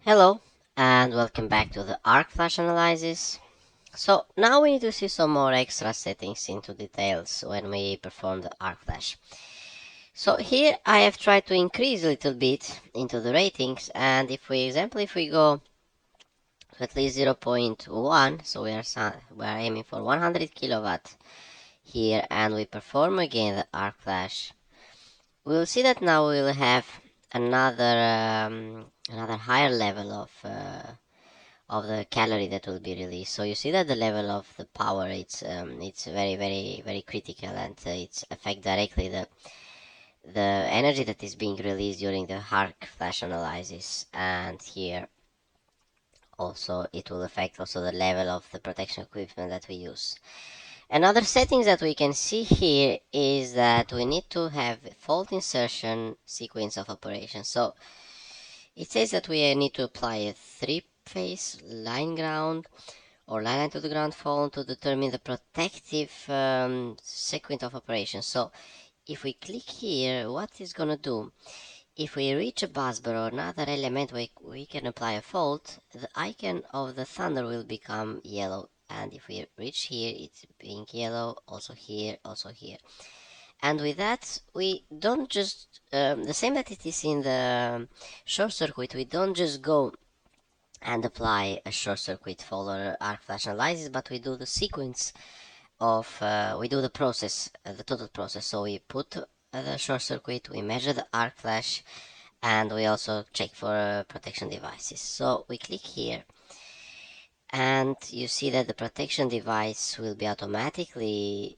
Hello and welcome back to the arc flash analysis. So now we need to see some more extra settings into details when we perform the arc flash. So here I have tried to increase a little bit into the ratings, and if we go to at least 0.1, so we are aiming for 100 kilowatt here, and we perform again the arc flash, we'll see that now we will have another higher level of the calorie that will be released. So you see that the level of the power, it's very critical, and it affect directly the energy that is being released during the arc flash analysis. And here also it will affect also the level of the protection equipment that we use. Another settings that we can see here is that we need to have fault insertion sequence of operations. So it says that we need to apply a 3-phase line ground or line to the ground fault to determine the protective sequence of operations. So if we click here, what it's gonna do, if we reach a bus bar or another element we can apply a fault, the icon of the thunder will become yellow, and if we reach here it's being yellow, also here, also here. And with that we don't just the same that it is in the short circuit, we don't just go and apply a short circuit fault or arc flash analysis, but we do the sequence of we do the process, the total process. So we put the short circuit, we measure the arc flash, and we also check for protection devices. So we click here and you see that the protection device will be automatically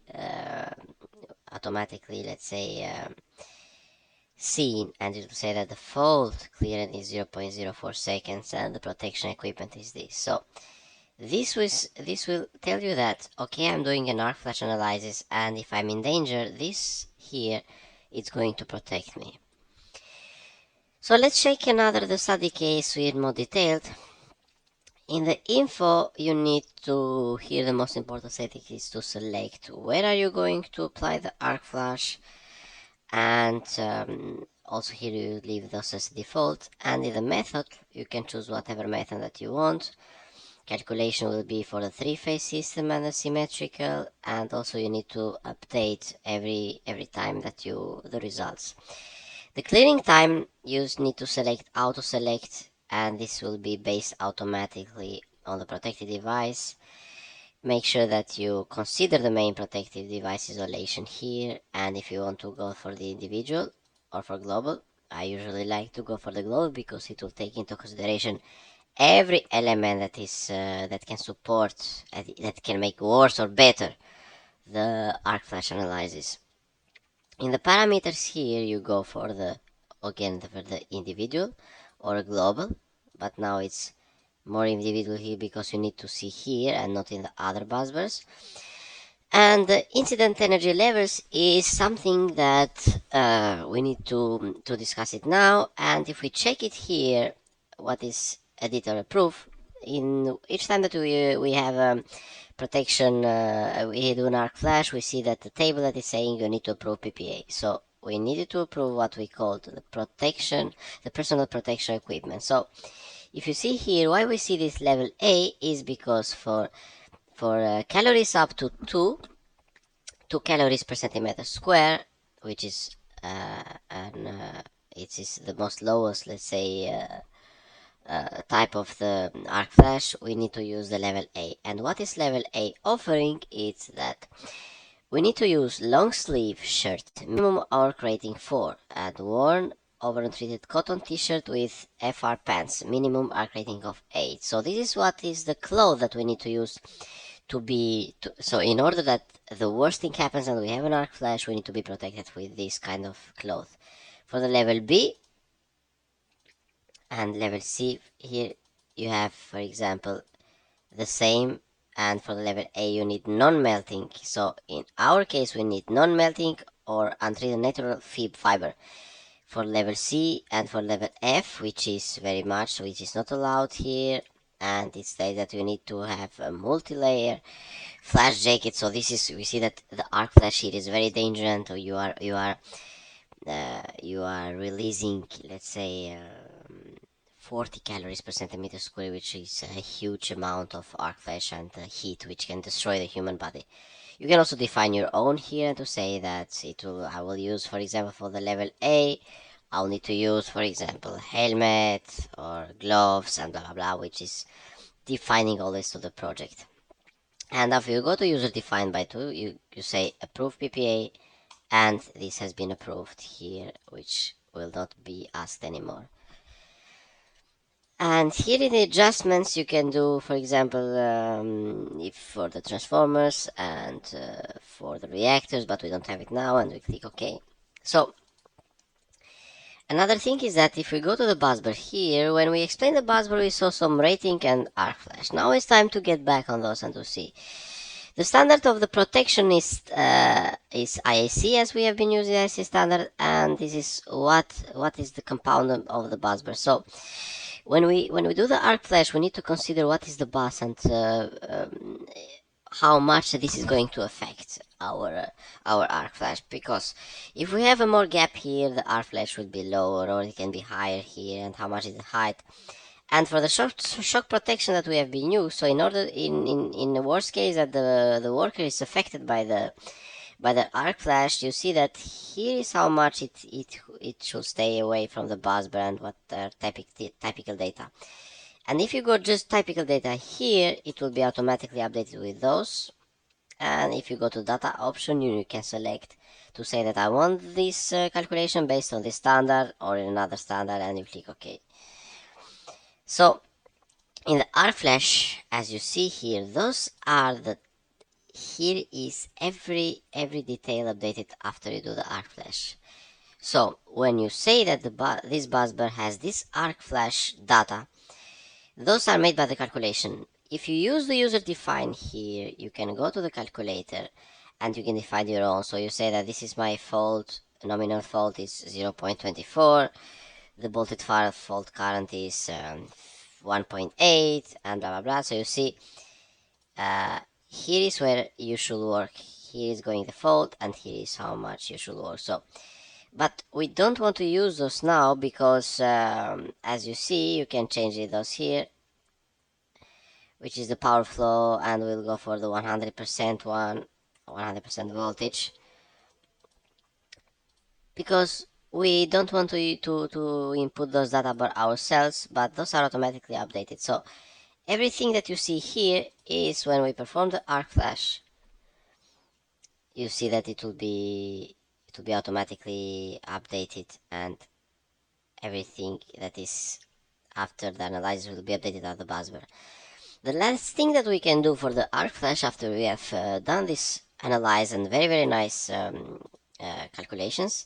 let's say seen, and it will say that the fault clearance is 0.04 seconds and the protection equipment is this. So this will tell you that okay, I'm doing an arc flash analysis, and if I'm in danger, this here it's going to protect me. So let's check the study case with more detailed. In the info you need to, here the most important setting is to select where are you going to apply the arc flash, and also here you leave those as default, and in the method you can choose whatever method that you want. Calculation will be for the 3-phase system and the symmetrical, and also you need to update every time that the results. The clearing time you need to select auto select, and this will be based automatically on the protected device. Make sure that you consider the main protective device isolation here, and if you want to go for the individual or for global, I usually like to go for the global because it will take into consideration every element that is that can support, that can make worse or better the arc flash analysis. In the parameters here you go for the individual or global, but now it's more individual here because you need to see here and not in the other bus bars. And the incident energy levels is something that we need to discuss it now. And if we check it here, what is editor approved, in each time that we have protection, we do an arc flash, we see that the table that is saying you need to approve PPA. So we needed to approve what we called the personal protection equipment. So if you see here, why we see this level A is because for calories up to 2 calories per centimeter square, which is it is the most lowest, let's say, type of the arc flash, we need to use the level A. And what is level A offering? It's that we need to use long sleeve shirt, minimum arc rating 4, and worn over untreated cotton t-shirt with FR pants, minimum arc rating of 8. So this is what is the cloth that we need to use so in order that the worst thing happens and we have an arc flash, we need to be protected with this kind of cloth. For the level B and level C, here you have, for example, the same, and for the level A you need non-melting. So in our case we need non-melting or untreated natural fiber. For level C and for level F, which is not allowed here, and it says that you need to have a multi-layer flash jacket. So we see that the arc flash here is very dangerous. So you are releasing, let's say, 40 calories per centimeter square, which is a huge amount of arc flash and heat, which can destroy the human body. You can also define your own here to say that I will use, for example, for the level A, I'll need to use, for example, helmet or gloves and blah blah blah, which is defining all this to the project. And after you go to user defined by 2, you say approve PPA, and this has been approved here, which will not be asked anymore. And here in the adjustments you can do, for example, if for the transformers and for the reactors, but we don't have it now, and we click OK. So another thing is that if we go to the busbar here, when we explain the busbar, we saw some rating and arc flash. Now it's time to get back on those and to see. The standard of the protection is IAC, as we have been using IAC standard, and this is what is the compound of the busbar. So when we do the arc flash, we need to consider what is the bus and how much this is going to affect our arc flash, because if we have a more gap here, the arc flash would be lower, or it can be higher here, and how much is the height. And for the shock protection that we have been used, so in order in the worst case that the worker is affected by the arc flash, you see that here is how much it should stay away from the busbar and what are typical data. And if you go just typical data here, it will be automatically updated with those. And if you go to data option, you can select to say that I want this calculation based on this standard or in another standard, and you click OK. So in the arc flash, as you see here, those are the here is every detail updated after you do the arc flash. So when you say that this busbar has this arc flash data, those are made by the calculation. If you use the user define here, you can go to the calculator and you can define your own. So you say that this is my fault, nominal fault is 0.24, the bolted fault current is 1.8, and blah blah blah. So you see here is where you should work, here is going the fault, and here is how much you should work. So but we don't want to use those now because as you see, you can change those here, which is the power flow, and we'll go for the 100% one, 100% voltage, because we don't want to input those data by ourselves, but those are automatically updated. So everything that you see here is when we perform the arc flash, you see that it will be automatically updated, and everything that is after the analyzer will be updated at the busbar. The last thing that we can do for the arc flash after we have done this analyze and very nice calculations,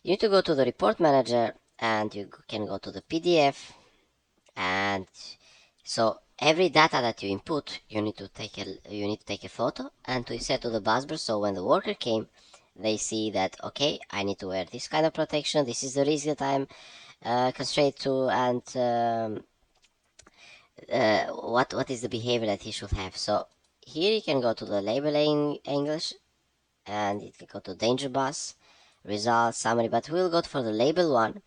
you need to go to the report manager and you can go to the PDF, and so every data that you input, you need to take a photo and to set to the busbar, so when the worker came, they see that okay, I need to wear this kind of protection, this is the risk that I'm constrained to, and what is the behavior that he should have. So here you can go to the labeling English, and you can go to danger bus, results, summary, but we'll go for the label one.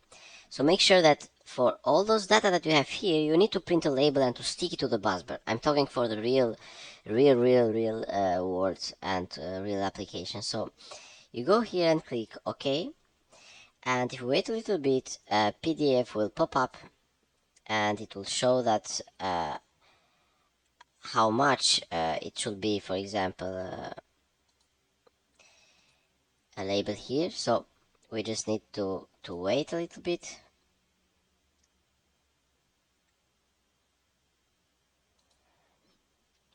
So make sure that for all those data that you have here, you need to print a label and to stick it to the busbar. I'm talking for the real words and real applications. So you go here and click OK, and if you wait a little bit, PDF will pop up, and it will show that how much it should be, for example, a label here. So we just need to wait a little bit.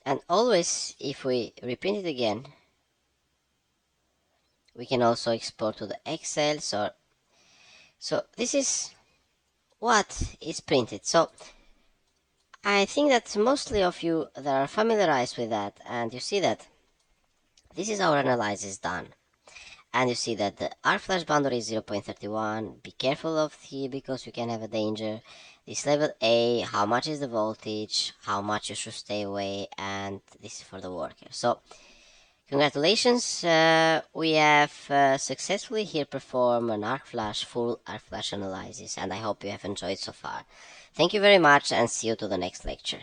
And always, if we reprint it again, we can also export to the Excel. So this is what is printed. So I think that mostly of you that are familiarized with that, and you see that this is our analysis done. And you see that the arc flash boundary is 0.31. Be careful of here because you can have a danger. This level A, how much is the voltage, how much you should stay away, and this is for the worker. So Congratulations, we have successfully here performed an full arc flash analysis, and I hope you have enjoyed so far. Thank you very much, and see you to the next lecture.